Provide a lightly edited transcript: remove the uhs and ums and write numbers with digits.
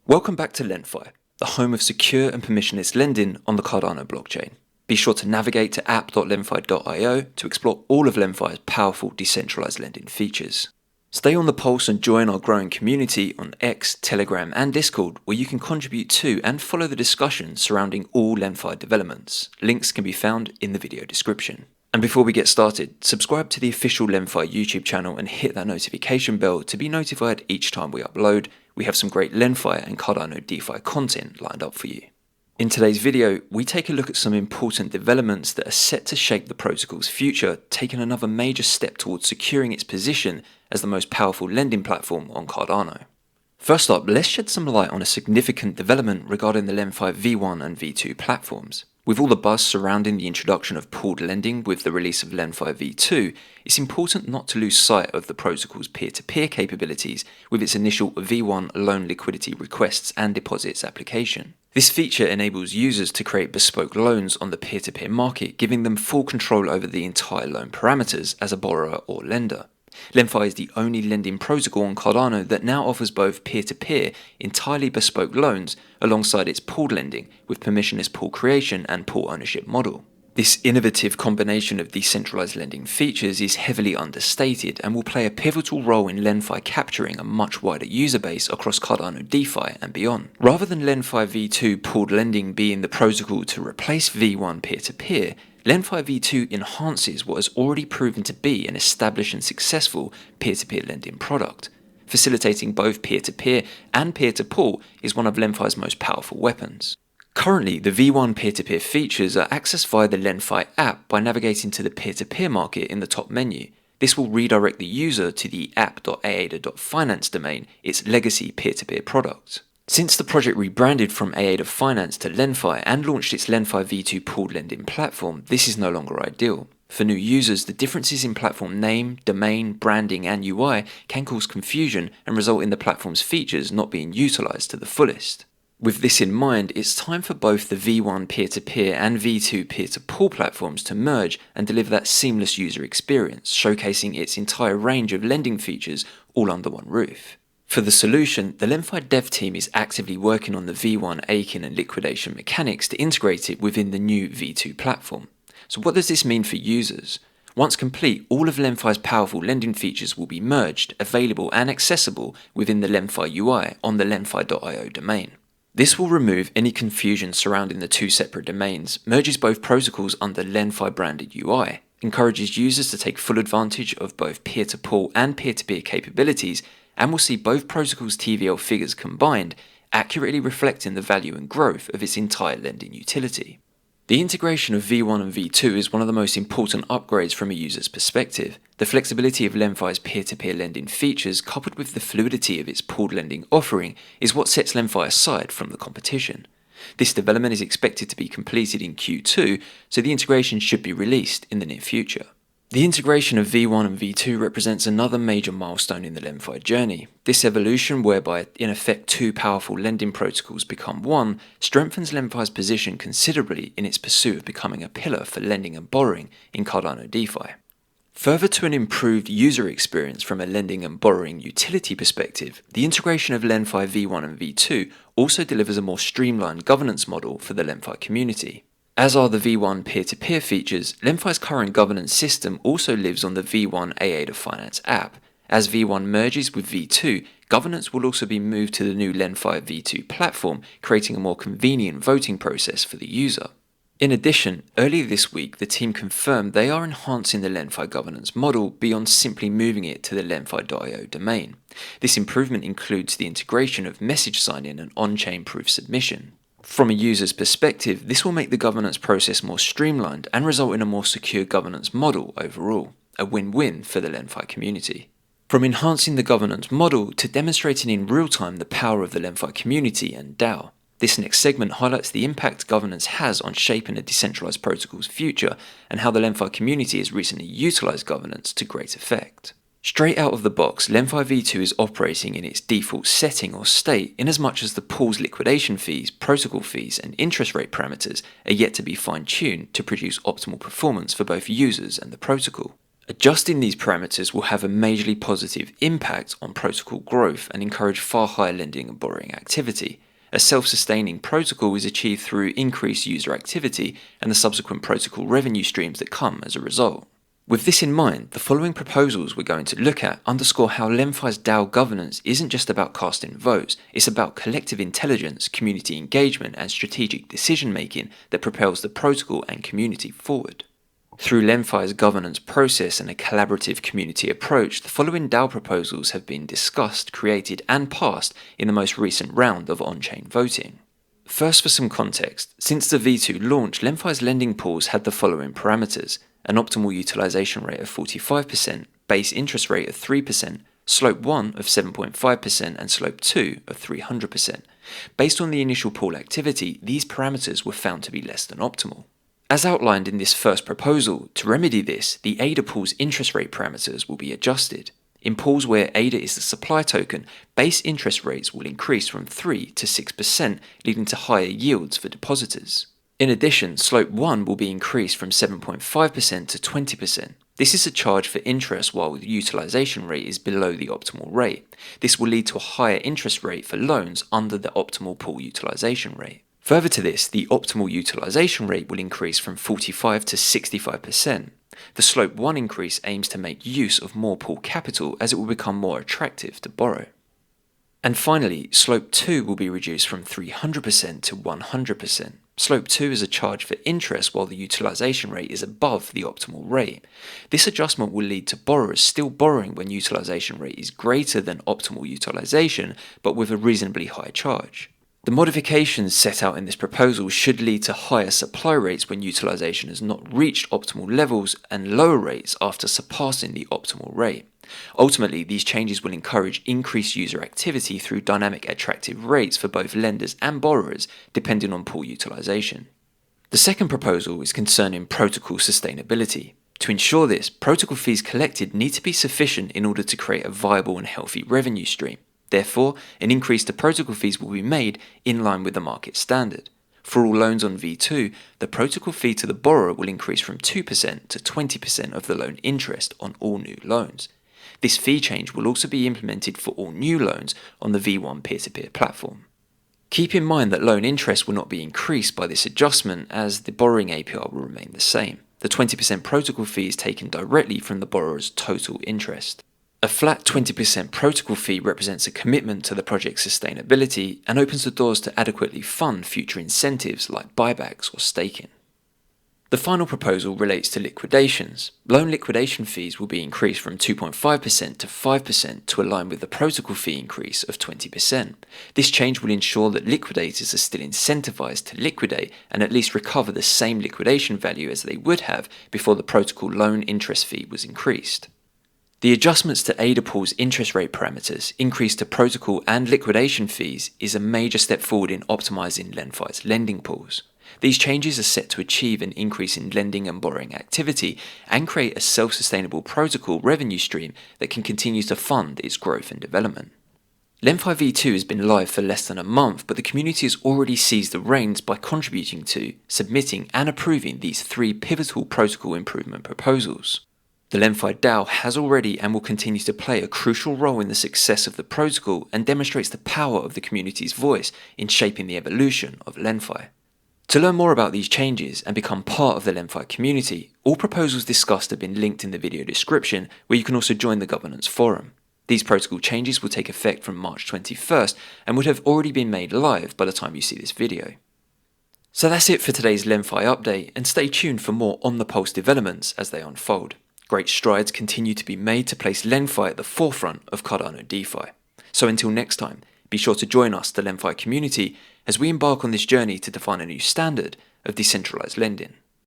Welcome back to Lenfi, the home of secure and permissionless lending on the Cardano blockchain. Be sure to navigate to app.lenfi.io to explore all of Lenfi's powerful decentralized lending features. Stay on the pulse and join our growing community on X, Telegram, and Discord, where you can contribute to and follow the discussion surrounding all Lenfi developments. Links can be found in the video description. And before we get started, subscribe to the official Lenfi YouTube channel and hit that notification bell to be notified each time we upload. We have some great Lenfi and Cardano DeFi content lined up for you. In today's video, we take a look at some important developments that are set to shape the protocol's future, taking another major step towards securing its position as the most powerful lending platform on Cardano. First up, let's shed some light on a significant development regarding the Lenfi V1 and V2 platforms. With all the buzz surrounding the introduction of pooled lending with the release of Lenfi V2, it's important not to lose sight of the protocol's peer-to-peer capabilities with its initial V1 loan liquidity requests and deposits application. This feature enables users to create bespoke loans on the peer-to-peer market, giving them full control over the entire loan parameters as a borrower or lender. Lenfi is the only lending protocol on Cardano that now offers both peer-to-peer, entirely bespoke loans alongside its pooled lending with permissionless pool creation and pool ownership model. This innovative combination of decentralized lending features is heavily understated and will play a pivotal role in Lenfi capturing a much wider user base across Cardano DeFi and beyond. Rather than Lenfi V2 pooled lending being the protocol to replace V1 peer-to-peer, Lenfi V2 enhances what has already proven to be an established and successful peer-to-peer lending product. Facilitating both peer-to-peer and peer-to-pool is one of Lenfi's most powerful weapons. Currently, the V1 peer-to-peer features are accessed via the Lenfi app by navigating to the peer-to-peer market in the top menu. This will redirect the user to the app.aada.finance domain, its legacy peer-to-peer product. Since the project rebranded from Aada Finance to Lenfi and launched its Lenfi V2 pooled lending platform, this is no longer ideal. For new users, the differences in platform name, domain, branding, and UI can cause confusion and result in the platform's features not being utilized to the fullest. With this in mind, it's time for both the V1 peer-to-peer and V2 peer-to-pool platforms to merge and deliver that seamless user experience, showcasing its entire range of lending features all under one roof. For the solution, the Lenfi dev team is actively working on the V1 Aiken and liquidation mechanics to integrate it within the new V2 platform. So what does this mean for users? Once complete, all of Lenfi's powerful lending features will be merged, available and accessible within the Lenfi UI on the lenfi.io domain. This will remove any confusion surrounding the two separate domains, merges both protocols under Lenfi branded UI, encourages users to take full advantage of both peer-to-pool and peer-to-peer capabilities, and will see both protocols' TVL figures combined, accurately reflecting the value and growth of its entire lending utility. The integration of V1 and V2 is one of the most important upgrades from a user's perspective. The flexibility of Lenfi's peer-to-peer lending features, coupled with the fluidity of its pooled lending offering, is what sets Lenfi aside from the competition. This development is expected to be completed in Q2, so the integration should be released in the near future. The integration of V1 and V2 represents another major milestone in the Lenfi journey. This evolution, whereby in effect two powerful lending protocols become one, strengthens Lenfi's position considerably in its pursuit of becoming a pillar for lending and borrowing in Cardano DeFi. Further to an improved user experience from a lending and borrowing utility perspective, the integration of Lenfi V1 and V2 also delivers a more streamlined governance model for the Lenfi community. As are the V1 peer-to-peer features, Lenfi's current governance system also lives on the V1 Aada Finance app. As V1 merges with V2, governance will also be moved to the new Lenfi V2 platform, creating a more convenient voting process for the user. In addition, earlier this week, the team confirmed they are enhancing the Lenfi governance model beyond simply moving it to the lenfi.io domain. This improvement includes the integration of message sign-in and on-chain proof submission. From a user's perspective, this will make the governance process more streamlined and result in a more secure governance model overall, a win-win for the Lenfi community. From enhancing the governance model to demonstrating in real time the power of the Lenfi community and DAO. This next segment highlights the impact governance has on shaping a decentralized protocol's future and how the Lenfi community has recently utilized governance to great effect. Straight out of the box, Lenfi V2 is operating in its default setting or state inasmuch as the pool's liquidation fees, protocol fees, and interest rate parameters are yet to be fine-tuned to produce optimal performance for both users and the protocol. Adjusting these parameters will have a majorly positive impact on protocol growth and encourage far higher lending and borrowing activity. A self-sustaining protocol is achieved through increased user activity and the subsequent protocol revenue streams that come as a result. With this in mind, the following proposals we're going to look at underscore how Lenfi's DAO governance isn't just about casting votes, it's about collective intelligence, community engagement, and strategic decision-making that propels the protocol and community forward. Through Lenfi's governance process and a collaborative community approach, the following DAO proposals have been discussed, created, and passed in the most recent round of on-chain voting. First, for some context, since the V2 launch, Lenfi's lending pools had the following parameters: an optimal utilization rate of 45%, base interest rate of 3%, slope 1 of 7.5%, and slope 2 of 300%. Based on the initial pool activity, these parameters were found to be less than optimal. As outlined in this first proposal, to remedy this, the ADA pool's interest rate parameters will be adjusted. In pools where ADA is the supply token, base interest rates will increase from 3 to 6%, leading to higher yields for depositors. In addition, slope 1 will be increased from 7.5% to 20%. This is a charge for interest while the utilization rate is below the optimal rate. This will lead to a higher interest rate for loans under the optimal pool utilization rate. Further to this, the optimal utilization rate will increase from 45 to 65%. The slope 1 increase aims to make use of more pool capital as it will become more attractive to borrow. And finally, slope 2 will be reduced from 300% to 100%. Slope 2 is a charge for interest while the utilization rate is above the optimal rate. This adjustment will lead to borrowers still borrowing when utilization rate is greater than optimal utilization, but with a reasonably high charge. The modifications set out in this proposal should lead to higher supply rates when utilization has not reached optimal levels and lower rates after surpassing the optimal rate. Ultimately, these changes will encourage increased user activity through dynamic attractive rates for both lenders and borrowers, depending on pool utilization. The second proposal is concerning protocol sustainability. To ensure this, protocol fees collected need to be sufficient in order to create a viable and healthy revenue stream. Therefore, an increase to protocol fees will be made in line with the market standard. For all loans on V2, the protocol fee to the borrower will increase from 2% to 20% of the loan interest on all new loans. This fee change will also be implemented for all new loans on the V1 peer-to-peer platform. Keep in mind that loan interest will not be increased by this adjustment as the borrowing APR will remain the same. The 20% protocol fee is taken directly from the borrower's total interest. A flat 20% protocol fee represents a commitment to the project's sustainability and opens the doors to adequately fund future incentives like buybacks or staking. The final proposal relates to liquidations. Loan liquidation fees will be increased from 2.5% to 5% to align with the protocol fee increase of 20%. This change will ensure that liquidators are still incentivized to liquidate and at least recover the same liquidation value as they would have before the protocol loan interest fee was increased. The adjustments to ADA pool's interest rate parameters, increase to protocol and liquidation fees, is a major step forward in optimizing Lenfi's lending pools. These changes are set to achieve an increase in lending and borrowing activity and create a self-sustainable protocol revenue stream that can continue to fund its growth and development. Lenfi V2 has been live for less than a month, but the community has already seized the reins by contributing to, submitting and approving these 3 pivotal protocol improvement proposals. The Lenfi DAO has already and will continue to play a crucial role in the success of the protocol and demonstrates the power of the community's voice in shaping the evolution of Lenfi. To learn more about these changes and become part of the Lenfi community, all proposals discussed have been linked in the video description, where you can also join the governance forum. These protocol changes will take effect from March 21st and would have already been made live by the time you see this video. So that's it for today's Lenfi update, and stay tuned for more on-the-pulse developments as they unfold. Great strides continue to be made to place Lenfi at the forefront of Cardano DeFi. So until next time, be sure to join us, the Lenfi community, as we embark on this journey to define a new standard of decentralized lending.